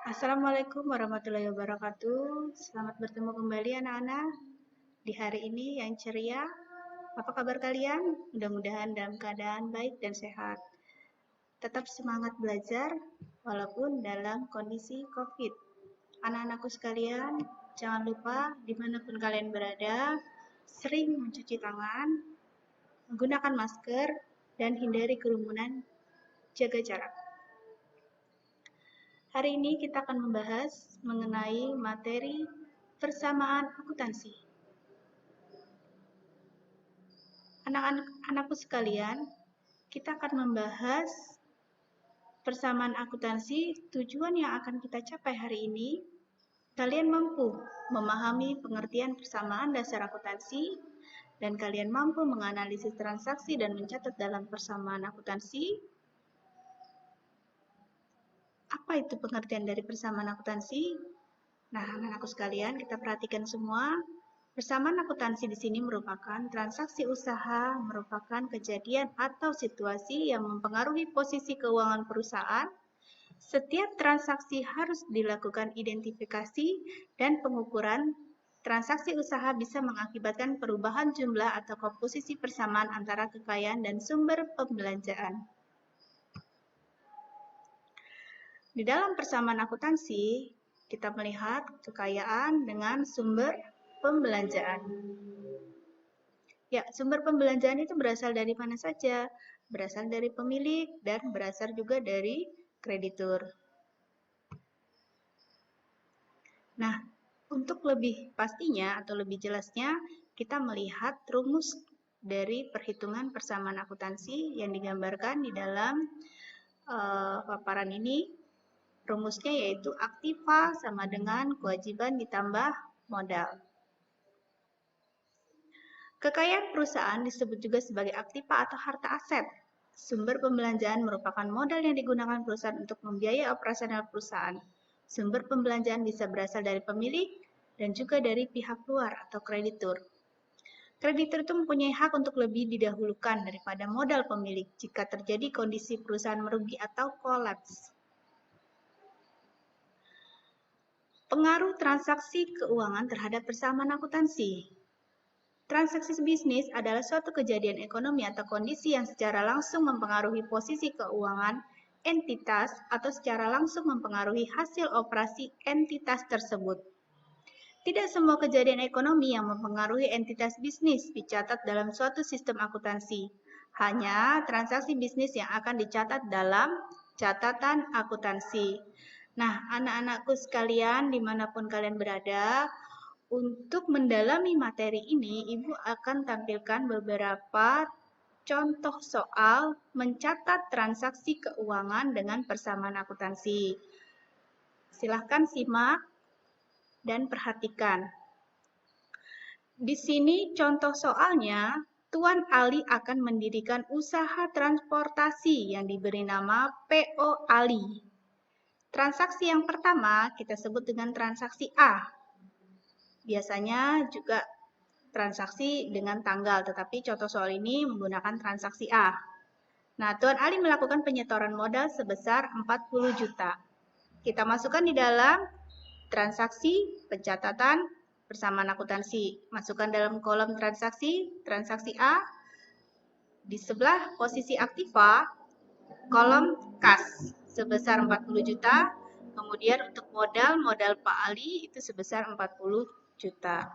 Assalamualaikum warahmatullahi wabarakatuh. Selamat bertemu kembali anak-anak di hari ini yang ceria. Apa kabar kalian? Mudah-mudahan dalam keadaan baik dan sehat. Tetap semangat belajar walaupun dalam kondisi COVID. Anak-anakku sekalian, jangan lupa dimanapun kalian berada, sering mencuci tangan, menggunakan masker, dan hindari kerumunan, jaga jarak. Hari ini kita akan membahas mengenai materi persamaan akuntansi. Anak-anakku sekalian, kita akan membahas persamaan akuntansi. Tujuan yang akan kita capai hari ini, kalian mampu memahami pengertian persamaan dasar akuntansi, dan kalian mampu menganalisis transaksi dan mencatat dalam persamaan akuntansi. Apa itu pengertian dari persamaan akuntansi? Nah, anak-anakku sekalian, kita perhatikan semua. Persamaan akuntansi di sini merupakan transaksi usaha, merupakan kejadian atau situasi yang mempengaruhi posisi keuangan perusahaan. Setiap transaksi harus dilakukan identifikasi dan pengukuran. Transaksi usaha bisa mengakibatkan perubahan jumlah atau komposisi persamaan antara kekayaan dan sumber pembelanjaan. Di dalam persamaan akuntansi, kita melihat kekayaan dengan sumber pembelanjaan. Ya, sumber pembelanjaan itu berasal dari mana saja? Berasal dari pemilik dan berasal juga dari kreditur. Nah, untuk lebih pastinya atau lebih jelasnya, kita melihat rumus dari perhitungan persamaan akuntansi yang digambarkan di dalam paparan ini. Rumusnya yaitu aktiva sama dengan kewajiban ditambah modal. Kekayaan perusahaan disebut juga sebagai aktiva atau harta aset. Sumber pembelanjaan merupakan modal yang digunakan perusahaan untuk membiayai operasional perusahaan. Sumber pembelanjaan bisa berasal dari pemilik dan juga dari pihak luar atau kreditur. Kreditur itu mempunyai hak untuk lebih didahulukan daripada modal pemilik jika terjadi kondisi perusahaan merugi atau kolaps. Pengaruh transaksi keuangan terhadap persamaan akuntansi. Transaksi bisnis adalah suatu kejadian ekonomi atau kondisi yang secara langsung mempengaruhi posisi keuangan entitas atau secara langsung mempengaruhi hasil operasi entitas tersebut. Tidak semua kejadian ekonomi yang mempengaruhi entitas bisnis dicatat dalam suatu sistem akuntansi. Hanya transaksi bisnis yang akan dicatat dalam catatan akuntansi. Nah, anak-anakku sekalian, dimanapun kalian berada, untuk mendalami materi ini, Ibu akan tampilkan beberapa contoh soal mencatat transaksi keuangan dengan persamaan akuntansi. Silahkan simak dan perhatikan. Di sini contoh soalnya, Tuan Ali akan mendirikan usaha transportasi yang diberi nama PO Ali. Transaksi yang pertama kita sebut dengan transaksi A. Biasanya juga transaksi dengan tanggal, tetapi contoh soal ini menggunakan transaksi A. Nah, Tuan Ali melakukan penyetoran modal sebesar 40 juta. Kita masukkan di dalam transaksi pencatatan persamaan akuntansi. Masukkan dalam kolom transaksi A. Di sebelah posisi aktiva, kolom kas sebesar 40 juta. Kemudian untuk modal Pak Ali itu sebesar 40 juta.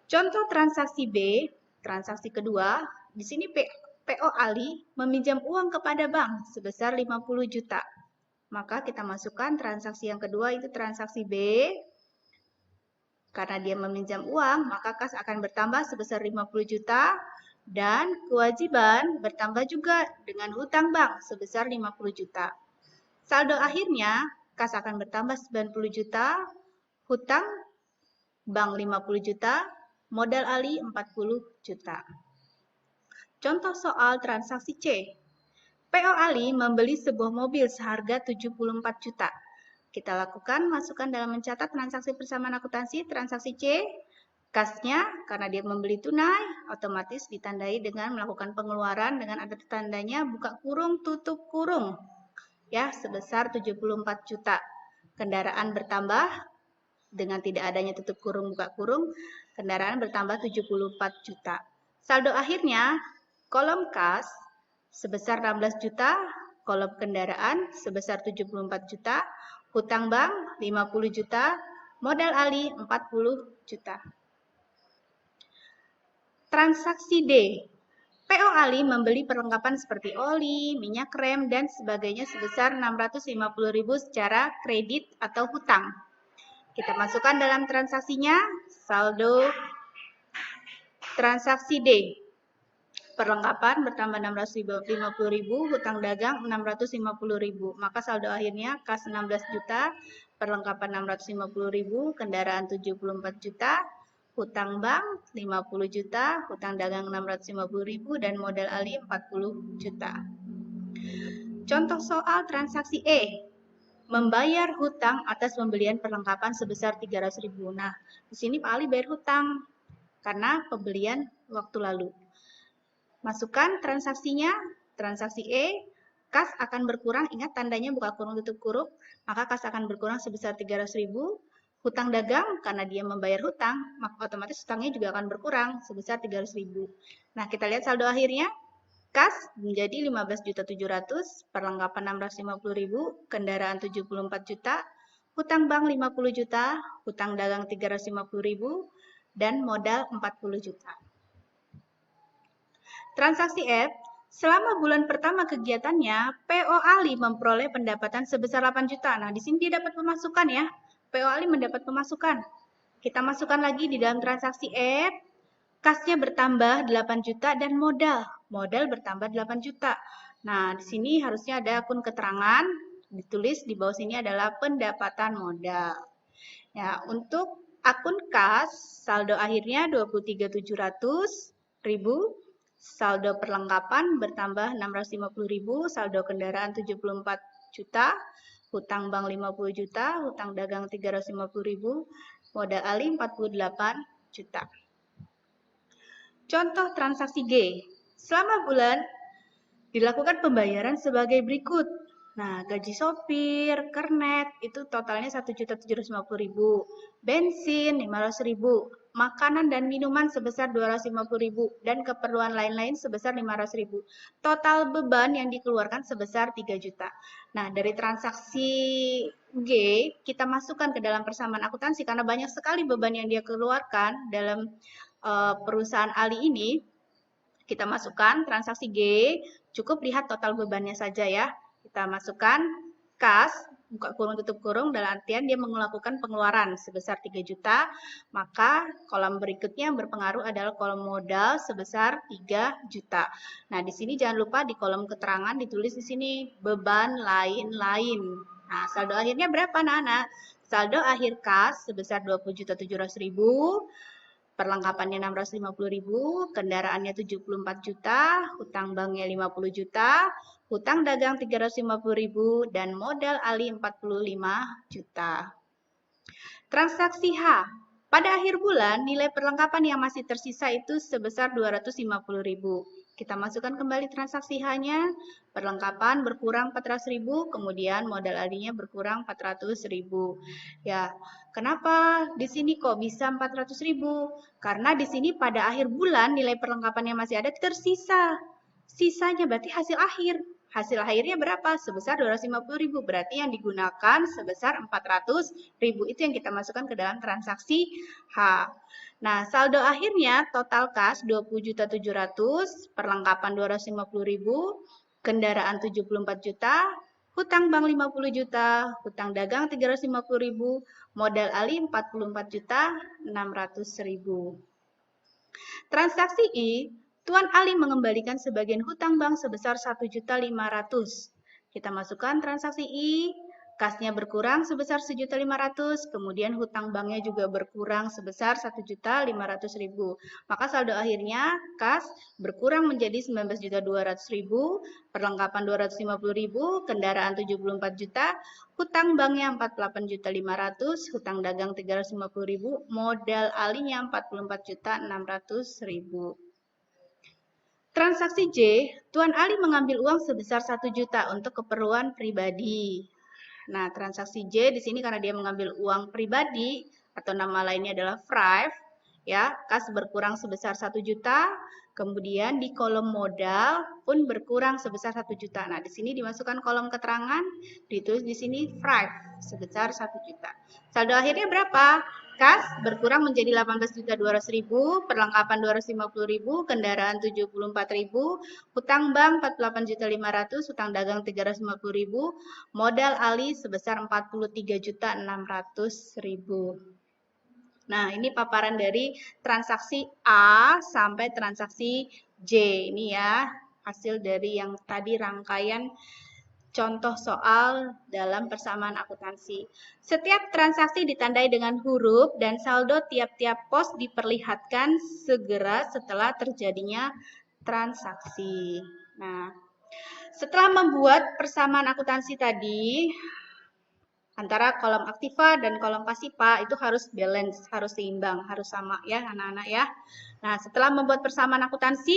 Contoh transaksi B, transaksi kedua, di sini PO Ali meminjam uang kepada bank sebesar 50 juta. Maka kita masukkan transaksi yang kedua itu transaksi B. Karena dia meminjam uang, maka kas akan bertambah sebesar 50 juta. Dan kewajiban bertambah juga dengan hutang bank sebesar 50 juta. Saldo akhirnya, kas akan bertambah 90 juta, hutang bank 50 juta, modal Ali 40 juta. Contoh soal transaksi C. PO Ali membeli sebuah mobil seharga 74 juta. Kita lakukan, masukkan dalam mencatat transaksi persamaan akuntansi, transaksi C. Kasnya, karena dia membeli tunai, otomatis ditandai dengan melakukan pengeluaran dengan ada tandanya buka kurung, tutup kurung. Ya, sebesar 74 juta. kendaraan bertambah dengan tidak adanya tutup kurung buka kurung, kendaraan bertambah 74 juta. Saldo akhirnya kolom kas sebesar 16 juta, kolom kendaraan sebesar 74 juta, hutang bank 50 juta, modal Ali 40 juta. Transaksi D. PO Ali membeli perlengkapan seperti oli, minyak rem, dan sebagainya sebesar 650.000 secara kredit atau hutang. Kita masukkan dalam transaksinya saldo transaksi D. Perlengkapan bertambah 650.000, hutang dagang 650.000. Maka saldo akhirnya kas 16 juta, perlengkapan 650.000, kendaraan 74 juta, hutang bank 50 juta, hutang dagang 650.000, dan modal Ali 40 juta. Contoh soal transaksi E. Membayar hutang atas pembelian perlengkapan sebesar 300.000. Nah, di sini Pak Ali bayar hutang karena pembelian waktu lalu. Masukkan transaksinya, transaksi E, kas akan berkurang, ingat tandanya buka kurung tutup kurung, maka kas akan berkurang sebesar 300.000. Hutang dagang, karena dia membayar hutang, maka otomatis hutangnya juga akan berkurang sebesar 300.000. Nah, kita lihat saldo akhirnya. Kas menjadi 15.700.000, perlengkapan 650.000, kendaraan 74 juta, hutang bank 50 juta, hutang dagang 350.000, dan modal 40 juta. Transaksi F, selama bulan pertama kegiatannya, PO Ali memperoleh pendapatan sebesar 8 juta. Nah, di sini dia dapat pemasukan ya. PO Ali mendapat pemasukan. Kita masukkan lagi di dalam transaksi F, kasnya bertambah 8 juta dan modal bertambah 8 juta. Nah, di sini harusnya ada akun keterangan, ditulis di bawah sini adalah pendapatan modal. Ya, untuk akun kas, saldo akhirnya 23.700.000, saldo perlengkapan bertambah 650.000, saldo kendaraan 74 juta, hutang bank 50 juta, hutang dagang 350.000, modal Ali 48 juta. Contoh transaksi G. Selama bulan dilakukan pembayaran sebagai berikut. Nah, gaji sopir, kernet, itu totalnya 1.750.000. Bensin 500.000. Makanan dan minuman sebesar 250.000. Dan keperluan lain-lain sebesar 500.000. Total beban yang dikeluarkan sebesar 3 juta. Nah, dari transaksi G, kita masukkan ke dalam persamaan akuntansi karena banyak sekali beban yang dia keluarkan dalam perusahaan Ali ini. Kita masukkan transaksi G, cukup lihat total bebannya saja ya. Kita masukkan kas, buka kurung tutup kurung, dalam artian dia melakukan pengeluaran sebesar 3 juta, maka kolom berikutnya yang berpengaruh adalah kolom modal sebesar 3 juta. Nah, di sini jangan lupa di kolom keterangan ditulis di sini beban lain-lain. Nah, saldo akhirnya berapa anak-anak? Saldo akhir kas sebesar 20.700.000, perlengkapannya 650.000, kendaraannya 74 juta, hutang banknya 50 juta, hutang dagang 350.000, dan modal Ali 45 juta. Transaksi H. Pada akhir bulan, nilai perlengkapan yang masih tersisa itu sebesar 250.000. Kita masukkan kembali transaksi H-nya, perlengkapan berkurang 400.000, kemudian modal Ali-nya berkurang 400.000. Ya, kenapa di sini kok bisa 400.000? Karena di sini pada akhir bulan nilai perlengkapan yang masih ada tersisa. Sisanya berarti hasil akhir. Hasil akhirnya berapa? Sebesar 250.000. Berarti yang digunakan sebesar 400.000. Itu yang kita masukkan ke dalam transaksi H. Nah, saldo akhirnya total kas 20.700.000, perlengkapan 250.000, kendaraan 74 juta, hutang bank 50 juta, hutang dagang 350.000, modal Ali 44.600.000. Transaksi I, Tuan Ali mengembalikan sebagian hutang bank sebesar 1.500.000. Kita masukkan transaksi I, kasnya berkurang sebesar 1.500.000, kemudian hutang banknya juga berkurang sebesar 1.500.000. Maka saldo akhirnya kas berkurang menjadi 19.200.000, perlengkapan 250.000, kendaraan 74 juta, hutang banknya 48.500.000, hutang dagang 350.000, modal alinya 44.600.000. Transaksi J, Tuan Ali mengambil uang sebesar 1 juta untuk keperluan pribadi. Nah, transaksi J di sini karena dia mengambil uang pribadi atau nama lainnya adalah Thrive, ya, kas berkurang sebesar 1 juta, kemudian di kolom modal pun berkurang sebesar 1 juta. Nah, di sini dimasukkan kolom keterangan, ditulis di sini Thrive sebesar 1 juta. Saldo akhirnya berapa? Kas berkurang menjadi 18.200.000, perlengkapan 250.000, kendaraan 74.000, hutang bank 48.500, hutang dagang 350.000, modal Ali sebesar 43.600.000. Nah, ini paparan dari transaksi A sampai transaksi J. Ini ya, hasil dari yang tadi rangkaian contoh soal dalam persamaan akuntansi. Setiap transaksi ditandai dengan huruf dan saldo tiap-tiap pos diperlihatkan segera setelah terjadinya transaksi. Nah, setelah membuat persamaan akuntansi tadi, antara kolom aktiva dan kolom pasiva itu harus balance, harus seimbang, harus sama ya anak-anak ya. Nah, setelah membuat persamaan akuntansi,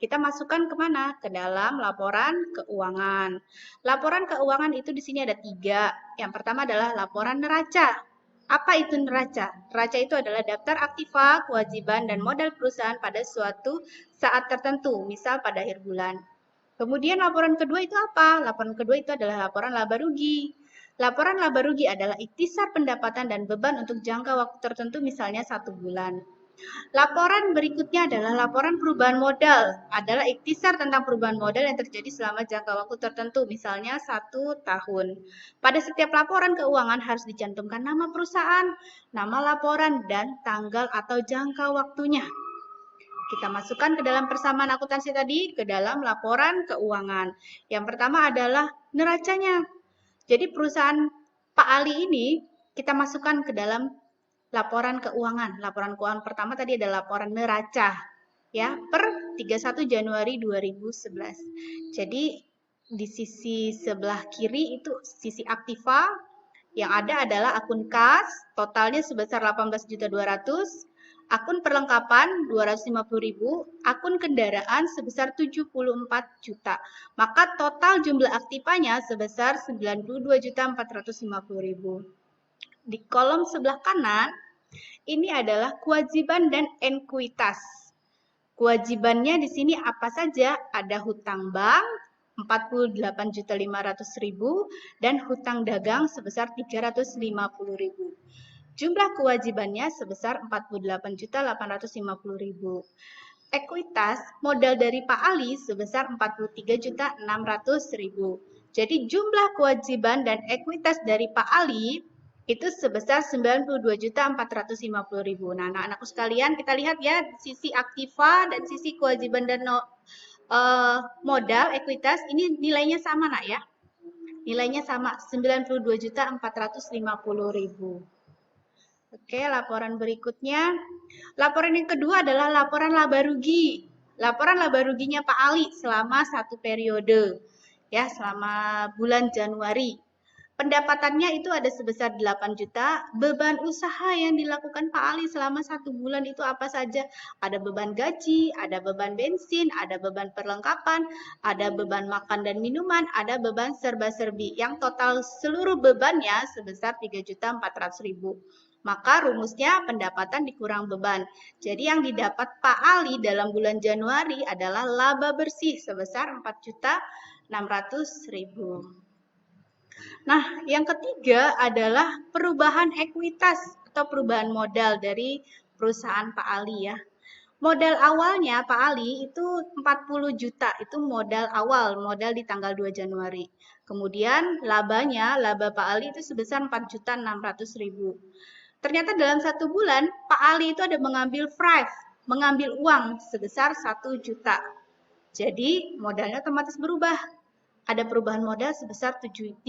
kita masukkan kemana? Ke dalam laporan keuangan. Laporan keuangan itu di sini ada 3. Yang pertama adalah laporan neraca. Apa itu neraca? Neraca itu adalah daftar aktiva, kewajiban, dan modal perusahaan pada suatu saat tertentu, misal pada akhir bulan. Kemudian laporan kedua itu apa? Laporan kedua itu adalah laporan laba rugi. Laporan laba rugi adalah ikhtisar pendapatan dan beban untuk jangka waktu tertentu, misalnya 1 bulan. Laporan berikutnya adalah laporan perubahan modal. Adalah ikhtisar tentang perubahan modal yang terjadi selama jangka waktu tertentu, misalnya 1 tahun. Pada setiap laporan keuangan harus dicantumkan nama perusahaan, nama laporan, dan tanggal atau jangka waktunya. Kita masukkan ke dalam persamaan akuntansi tadi, ke dalam laporan keuangan. Yang pertama adalah neracanya. Jadi perusahaan Pak Ali ini kita masukkan ke dalam laporan keuangan. Laporan keuangan pertama tadi adalah laporan neraca ya per 31 Januari 2011. Jadi di sisi sebelah kiri itu sisi aktiva, yang ada adalah akun kas, totalnya sebesar 18.200.000, akun perlengkapan 250.000, akun kendaraan sebesar 74 juta. Maka total jumlah aktivanya sebesar 92.450.000. Di kolom sebelah kanan, ini adalah kewajiban dan ekuitas. Kewajibannya di sini apa saja? Ada hutang bank 48.500.000 dan hutang dagang sebesar 350.000. Jumlah kewajibannya sebesar 48.850.000. Ekuitas modal dari Pak Ali sebesar 43.600.000. Jadi jumlah kewajiban dan ekuitas dari Pak Ali itu sebesar 92.450.000. Nah, anak-anakku sekalian, kita lihat ya sisi aktiva dan sisi kewajiban dan modal ekuitas ini nilainya sama, Nak ya. Nilainya sama 92.450.000. Oke, laporan berikutnya. Laporan yang kedua adalah laporan laba rugi. Laporan laba ruginya Pak Ali selama 1 periode. Ya, selama bulan Januari. Pendapatannya itu ada sebesar 8 juta. Beban usaha yang dilakukan Pak Ali selama 1 bulan itu apa saja? Ada beban gaji, ada beban bensin, ada beban perlengkapan, ada beban makan dan minuman, ada beban serba-serbi. Yang total seluruh bebannya sebesar 3.400.000. Maka rumusnya pendapatan dikurang beban. Jadi yang didapat Pak Ali dalam bulan Januari adalah laba bersih sebesar 4.600.000. Nah, yang ketiga adalah perubahan ekuitas atau perubahan modal dari perusahaan Pak Ali ya. Modal awalnya Pak Ali itu 40 juta, itu modal awal, modal di tanggal 2 Januari. Kemudian labanya, laba Pak Ali itu sebesar 4.600.000. Ternyata dalam 1 bulan, Pak Ali itu ada mengambil Thrive, mengambil uang sebesar 1 juta. Jadi modalnya otomatis berubah. Ada perubahan modal sebesar 3.600.000.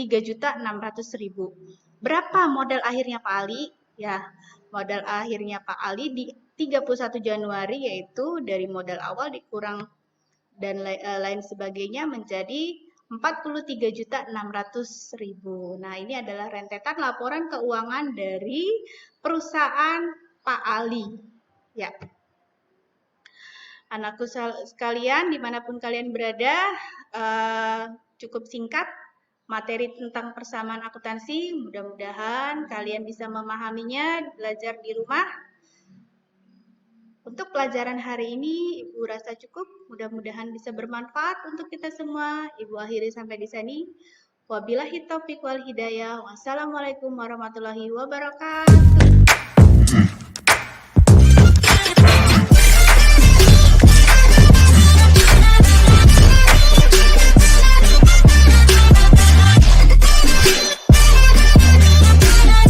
Berapa modal akhirnya Pak Ali? Ya, modal akhirnya Pak Ali di 31 Januari yaitu dari modal awal dikurang dan lain sebagainya menjadi 43.600.000. Nah, ini adalah rentetan laporan keuangan dari perusahaan Pak Ali. Ya. Anakku sekalian, dimanapun kalian berada, cukup singkat materi tentang persamaan akuntansi. Mudah-mudahan kalian bisa memahaminya, belajar di rumah. Untuk pelajaran hari ini, Ibu rasa cukup. Mudah-mudahan bisa bermanfaat untuk kita semua. Ibu akhiri sampai di sini. Wabillahi taufiq wal hidayah. Wassalamualaikum warahmatullahi wabarakatuh.